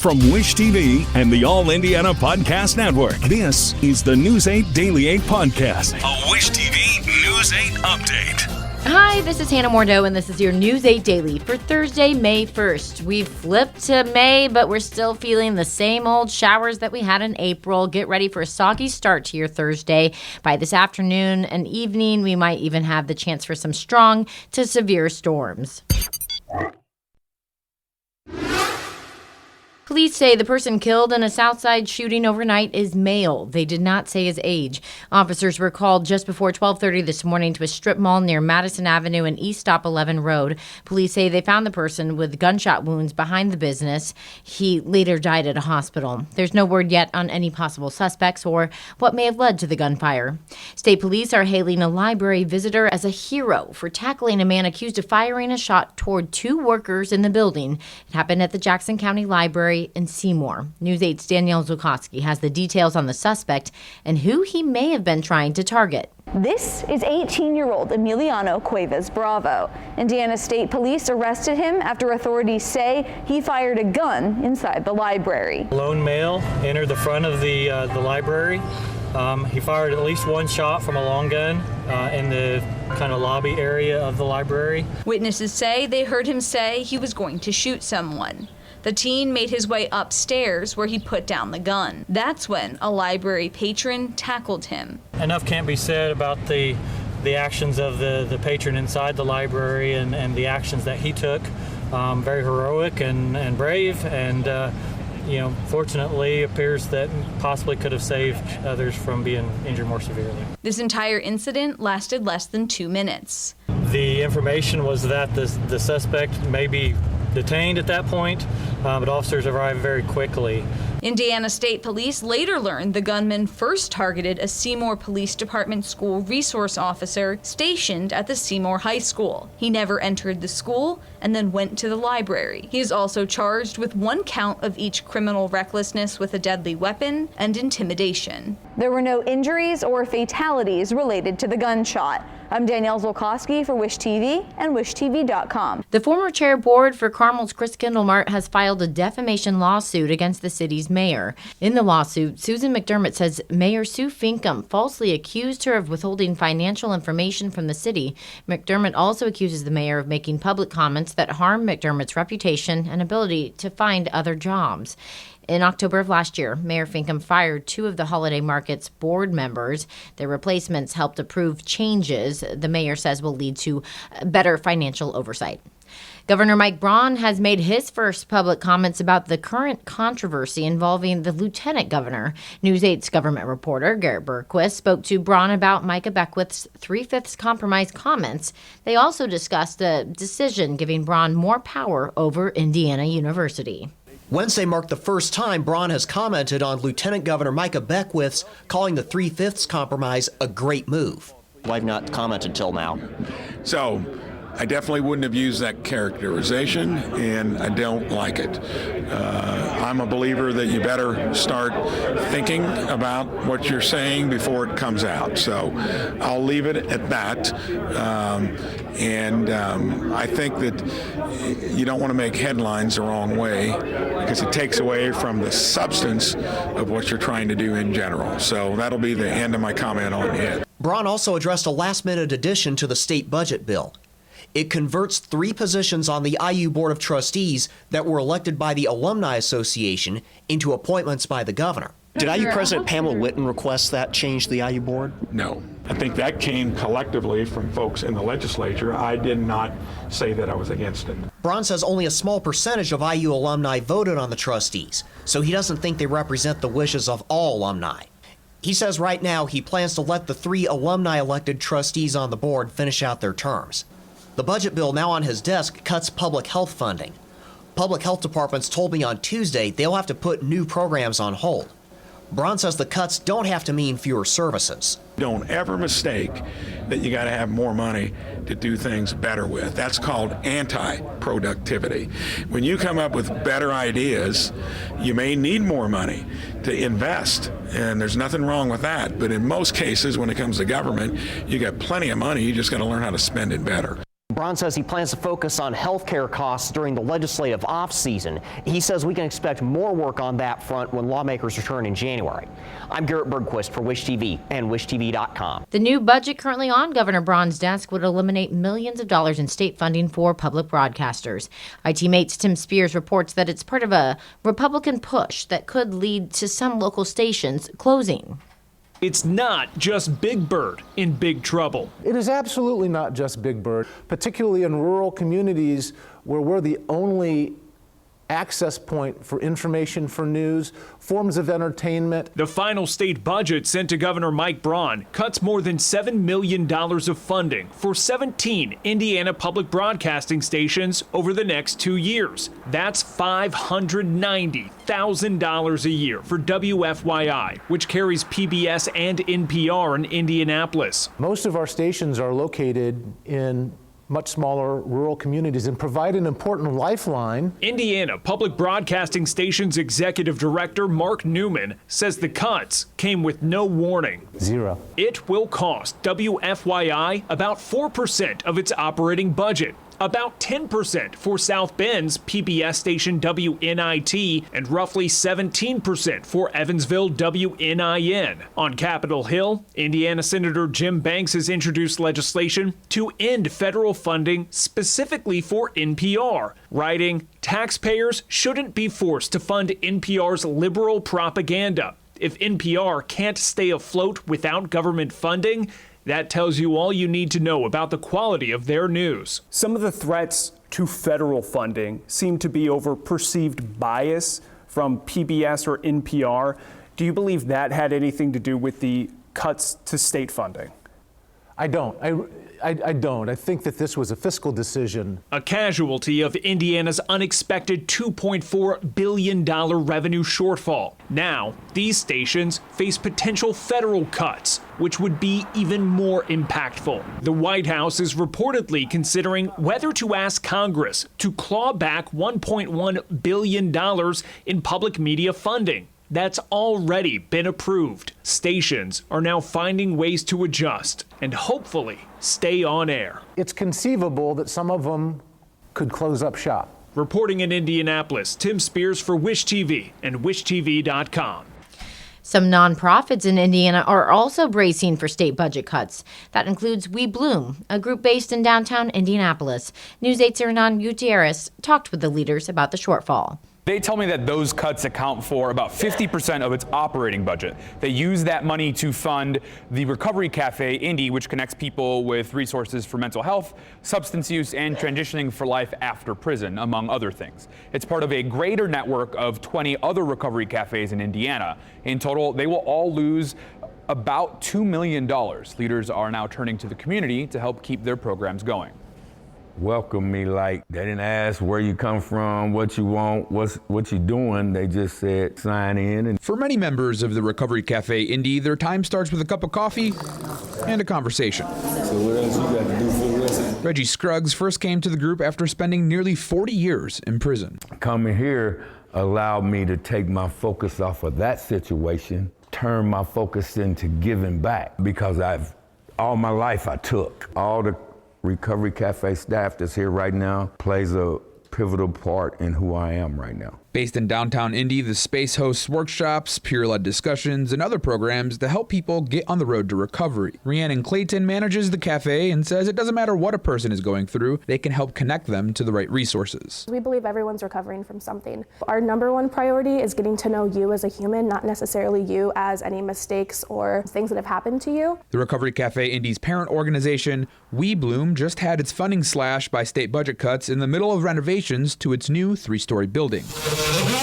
From Wish TV and the All Indiana Podcast Network, this is the News 8 Daily 8 Podcast, a Wish TV News 8 update. Hi, this is Hannah Mordeau, and this is your News 8 Daily for Thursday, May 1st. We've flipped to May, but we're still feeling the same old showers that we had in April. Get ready for a soggy start to your Thursday. By this afternoon and evening, we might even have the chance for some strong to severe storms. Police say the person killed in a Southside shooting overnight is male. They did not say his age. Officers were called just before 12:30 this morning to a strip mall near Madison Avenue and East Stop 11 Road. Police say they found the person with gunshot wounds behind the business. He later died at a hospital. There's no word yet on any possible suspects or what may have led to the gunfire. State police are hailing a library visitor as a hero for tackling a man accused of firing a shot toward two workers in the building. It happened at the Jackson County Library in Seymour. News 8's Danielle Zukowski has the details on the suspect and who he may have been trying to target. This is 18-year-old Emiliano Cuevas Bravo. Indiana State Police arrested him after authorities say he fired a gun inside the library. Lone male entered the front of the library. He fired at least one shot from a long gun in the kind of lobby area of the library. Witnesses say they heard him say he was going to shoot someone. The teen made his way upstairs where he put down the gun. That's when a library patron tackled him. Enough can't be said about the actions of the patron inside the library and the actions that he took. Very heroic and brave, and fortunately appears that possibly could have saved others from being injured more severely. This entire incident lasted less than 2 minutes. The information was that the suspect may be detained at that point, but officers arrived very quickly. Indiana State Police later learned the gunman first targeted a Seymour Police Department school resource officer stationed at the Seymour High School. He never entered the school and then went to the library. He is also charged with 1 count of each criminal recklessness with a deadly weapon and intimidation. There were no injuries or fatalities related to the gunshot. I'm Danielle Zolkowski for Wish TV and WishTV.com. The former chair board for Carmel Chrstkindlemarkt has filed a defamation lawsuit against the city's mayor. In the lawsuit, Susan McDermott says Mayor Sue Finkum falsely accused her of withholding financial information from the city. McDermott also accuses the mayor of making public comments that harm McDermott's reputation and ability to find other jobs. In October of last year, Mayor Finkum fired 2 of the holiday market's board members. Their replacements helped approve changes the mayor says will lead to better financial oversight. Governor Mike Braun has made his first public comments about the current controversy involving the lieutenant governor. News 8's government reporter Garrett Berquist spoke to Braun about Micah Beckwith's 3/5 compromise comments. They also discussed a decision giving Braun more power over Indiana University. Wednesday marked the first time Braun has commented on Lieutenant Governor Micah Beckwith's calling the 3/5 compromise a great move. I've not commented till now. So I definitely wouldn't have used that characterization, and I don't like it. I'm a believer that you better start thinking about what you're saying before it comes out. So I'll leave it at that. I think that you don't want to make headlines the wrong way because it takes away from the substance of what you're trying to do in general. So that'll be the end of my comment on it. Braun also addressed a last-minute addition to the state budget bill. It converts 3 positions on the IU Board of Trustees that were elected by the Alumni Association into appointments by the governor. Did IU President Pamela Whitten request that change to the IU board? No. I think that came collectively from folks in the legislature. I did not say that I was against it. Braun says only a small percentage of IU alumni voted on the trustees, so he doesn't think they represent the wishes of all alumni. He says right now he plans to let the 3 alumni-elected trustees on the board finish out their terms. The budget bill now on his desk cuts public health funding. Public health departments told me on Tuesday they'll have to put new programs on hold. Braun says the cuts don't have to mean fewer services. Don't ever mistake that you got to have more money to do things better with. That's called anti-productivity. When you come up with better ideas, you may need more money to invest, and there's nothing wrong with that. But in most cases, when it comes to government, you got plenty of money. You just got to learn how to spend it better. Braun says he plans to focus on health care costs during the legislative off-season. He says we can expect more work on that front when lawmakers return in January. I'm Garrett Bergquist for Wish TV and WishTV.com. The new budget currently on Governor Braun's desk would eliminate millions of dollars in state funding for public broadcasters. IT Mate's Tim Spears reports that it's part of a Republican push that could lead to some local stations closing. It's not just Big Bird in big trouble. It is absolutely not just Big Bird, particularly in rural communities where we're the only access point for information, for news, forms of entertainment. The final state budget sent to Governor Mike Braun cuts more than $7 million of funding for 17 Indiana public broadcasting stations over the next 2 years. That's $590,000 a year for WFYI, which carries PBS and NPR in Indianapolis. Most of our stations are located in much smaller rural communities and provide an important lifeline. Indiana Public Broadcasting Station's executive director Mark Newman says the cuts came with no warning. Zero. It will cost WFYI about 4% of its operating budget, about 10% for South Bend's PBS station WNIT, and roughly 17% for Evansville WNIN. On Capitol Hill, Indiana Senator Jim Banks has introduced legislation to end federal funding specifically for NPR, writing, "Taxpayers shouldn't be forced to fund NPR's liberal propaganda. If NPR can't stay afloat without government funding, that tells you all you need to know about the quality of their news." Some of the threats to federal funding seem to be over perceived bias from PBS or NPR. Do you believe that had anything to do with the cuts to state funding? I don't. I don't. I think that this was a fiscal decision. A casualty of Indiana's unexpected $2.4 billion revenue shortfall. Now, these stations face potential federal cuts, which would be even more impactful. The White House is reportedly considering whether to ask Congress to claw back $1.1 billion in public media funding. That's already been approved. Stations are now finding ways to adjust and hopefully stay on air. It's conceivable that some of them could close up shop. Reporting in Indianapolis, Tim Spears for Wish TV and WishTV.com. Some nonprofits in Indiana are also bracing for state budget cuts. That includes We Bloom, a group based in downtown Indianapolis. News 8's Hernan Gutierrez talked with the leaders about the shortfall. They tell me that those cuts account for about 50% of its operating budget. They use that money to fund the Recovery Cafe, Indy, which connects people with resources for mental health, substance use, and transitioning for life after prison, among other things. It's part of a greater network of 20 other recovery cafes in Indiana. In total, they will all lose about $2 million. Leaders are now turning to the community to help keep their programs going. Welcome me like they didn't ask where you come from, what you want, what you doing. They just said sign in. And for many members of the Recovery Cafe Indy, their time starts with a cup of coffee and a conversation. So what else you got to do for the rest? Reggie Scruggs first came to the group after spending nearly 40 years in prison. Coming here allowed me to take my focus off of that situation, turn my focus into giving back, because all my life I took. All the Recovery Cafe staff that's here right now plays a pivotal part in who I am right now. Based in downtown Indy, the space hosts workshops, peer-led discussions, and other programs to help people get on the road to recovery. Rhiannon Clayton manages the cafe and says it doesn't matter what a person is going through, they can help connect them to the right resources. We believe everyone's recovering from something. Our number one priority is getting to know you as a human, not necessarily you as any mistakes or things that have happened to you. The Recovery Cafe Indy's parent organization, We Bloom, just had its funding slashed by state budget cuts in the middle of renovations to its new 3-story building.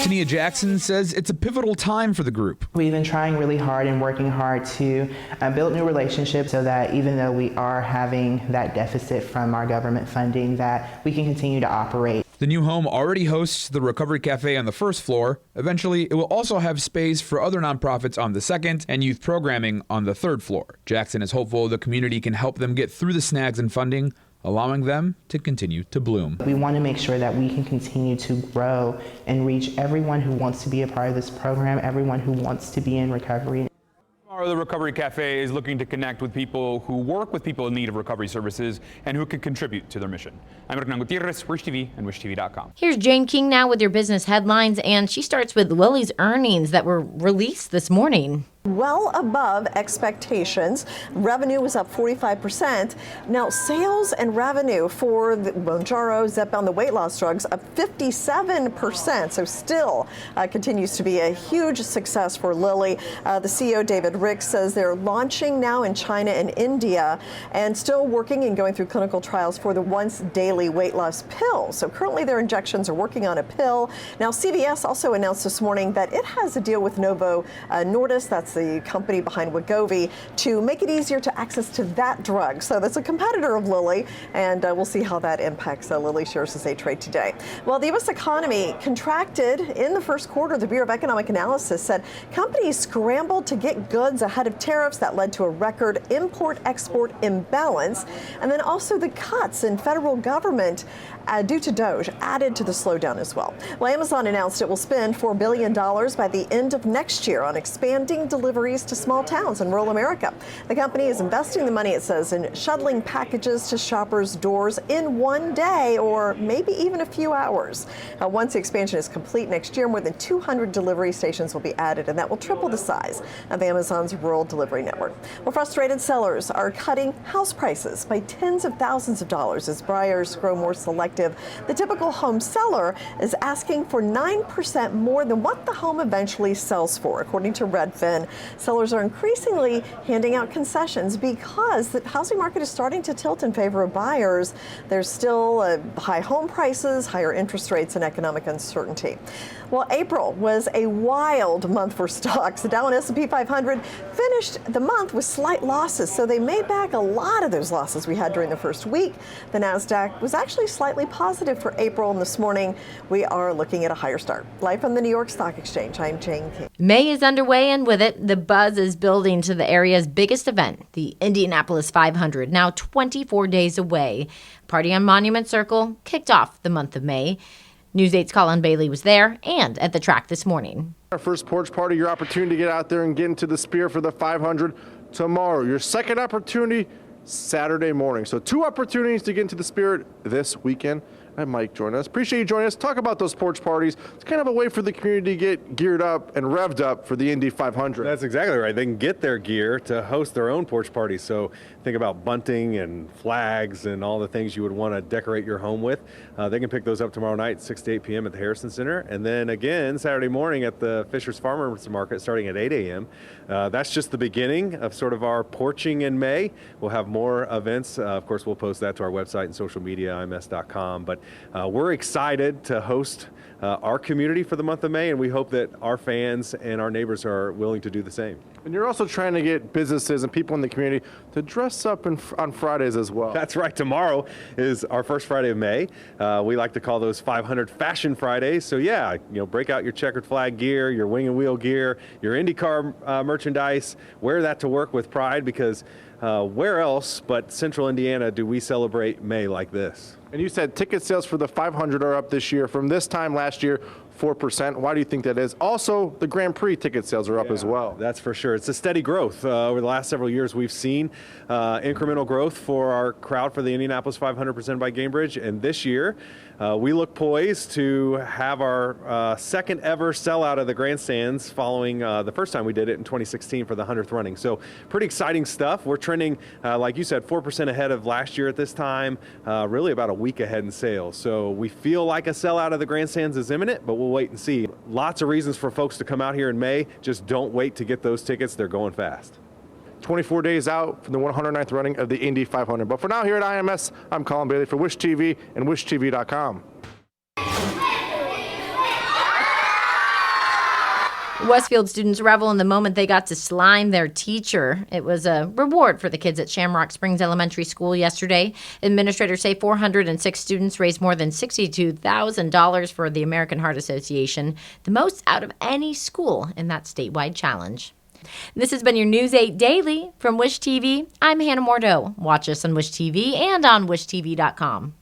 Tania Jackson says it's a pivotal time for the group. We've been trying really hard and working hard to build new relationships so that even though we are having that deficit from our government funding, that we can continue to operate. The new home already hosts the Recovery Cafe on the first floor. Eventually, it will also have space for other nonprofits on the second and youth programming on the third floor. Jackson is hopeful the community can help them get through the snags in funding, allowing them to continue to bloom. We want to make sure that we can continue to grow and reach everyone who wants to be a part of this program, everyone who wants to be in recovery. Tomorrow, the Recovery Cafe is looking to connect with people who work with people in need of recovery services and who can contribute to their mission. I'm Hernan Gutierrez, Wish TV and WishTV.com. Here's Jane King now with your business headlines, and she starts with Lilly's earnings that were released this morning. Well above expectations. Revenue was up 45%. Now, sales and revenue for the Mounjaro, Zepbound, the weight loss drugs, up 57%. So still continues to be a huge success for Lilly. The CEO, David Ricks, says they're launching now in China and India and still working and going through clinical trials for the once daily weight loss pill. So currently their injections are working on a pill. Now, CVS also announced this morning that it has a deal with Novo Nordisk, that's the company behind Wegovy, to make it easier to access to that drug. So that's a competitor of Lilly, and we'll see how that impacts Lilly shares as they trade today. Well, the U.S. economy contracted in the first quarter. The Bureau of Economic Analysis said companies scrambled to get goods ahead of tariffs that led to a record import-export imbalance, and then also the cuts in federal government due to DOGE added to the slowdown as well. Well, Amazon announced it will spend $4 billion by the end of next year on expanding deliveries to small towns in rural America. The company is investing the money, it says, in shuttling packages to shoppers' doors in one day or maybe even a few hours. Once the expansion is complete next year, more than 200 delivery stations will be added, and that will triple the size of Amazon's rural delivery network. Well, frustrated sellers are cutting house prices by tens of thousands of dollars as buyers grow more selective. The typical home seller is asking for 9% more than what the home eventually sells for, according to Redfin. Sellers are increasingly handing out concessions because the housing market is starting to tilt in favor of buyers. There's still high home prices, higher interest rates, and economic uncertainty. Well, April was a wild month for stocks. The Dow and S&P 500 finished the month with slight losses, so they made back a lot of those losses we had during the first week. The Nasdaq was actually slightly positive for April, and this morning we are looking at a higher start. Live from the New York Stock Exchange, I'm Jane King. May is underway, and with it, the buzz is building to the area's biggest event, the Indianapolis 500, now 24 days away. Party on Monument Circle kicked off the month of May. News 8's Colin Bailey was there and at the track this morning. Our first porch party, your opportunity to get out there and get into the Spear for the 500 tomorrow. Your second opportunity, Saturday morning. So 2 opportunities to get into the Spirit this weekend. And Mike joining us. Appreciate you joining us. Talk about those porch parties. It's kind of a way for the community to get geared up and revved up for the Indy 500. That's exactly right. They can get their gear to host their own porch parties. So think about bunting and flags and all the things you would want to decorate your home with. They can pick those up tomorrow night, 6 to 8 p.m. at the Harrison Center. And then again, Saturday morning at the Fisher's Farmers Market starting at 8 a.m. That's just the beginning of sort of our porching in May. We'll have more events. Of course, we'll post that to our website and social media, ims.com. But we're excited to host our community for the month of May, and we hope that our fans and our neighbors are willing to do the same. And you're also trying to get businesses and people in the community to dress up on Fridays as well. That's right. Tomorrow is our first Friday of May. We like to call those 500 Fashion Fridays. So yeah, break out your checkered flag gear, your wing and wheel gear, your IndyCar merchandise. Wear that to work with pride, because where else but Central Indiana do we celebrate May like this? And you said ticket sales for the 500 are up this year from this time last year, 4%. Why do you think that is? Also, the Grand Prix ticket sales are up as well. That's for sure. It's a steady growth. Over the last several years, we've seen incremental growth for our crowd for the Indianapolis 500 presented by Gamebridge. And this year, we look poised to have our second ever sellout of the grandstands following the first time we did it in 2016 for the 100th running. So pretty exciting stuff. We're trending, like you said, 4% ahead of last year at this time, really about a week ahead in sales. So we feel like a sellout of the grandstands is imminent, but we'll wait and see. Lots of reasons for folks to come out here in May. Just don't wait to get those tickets. They're going fast. 24 days out from the 109th running of the Indy 500. But for now, here at IMS, I'm Colin Bailey for Wish TV and WishTV.com. Westfield students revel in the moment they got to slime their teacher. It was a reward for the kids at Shamrock Springs Elementary School yesterday. Administrators say 406 students raised more than $62,000 for the American Heart Association, the most out of any school in that statewide challenge. This has been your News 8 Daily from Wish TV. I'm Hannah Mordeau. Watch us on Wish TV and on WishTV.com.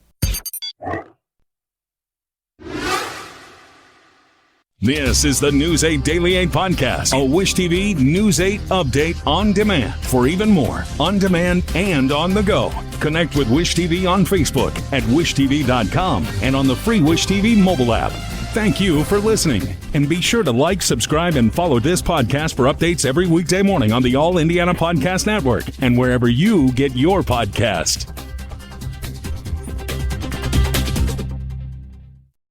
This is the News 8 Daily 8 podcast, a Wish TV News 8 update on demand. For even more, on demand and on the go, connect with Wish TV on Facebook at wishtv.com and on the free Wish TV mobile app. Thank you for listening, and be sure to like, subscribe, and follow this podcast for updates every weekday morning on the All Indiana Podcast Network and wherever you get your podcast.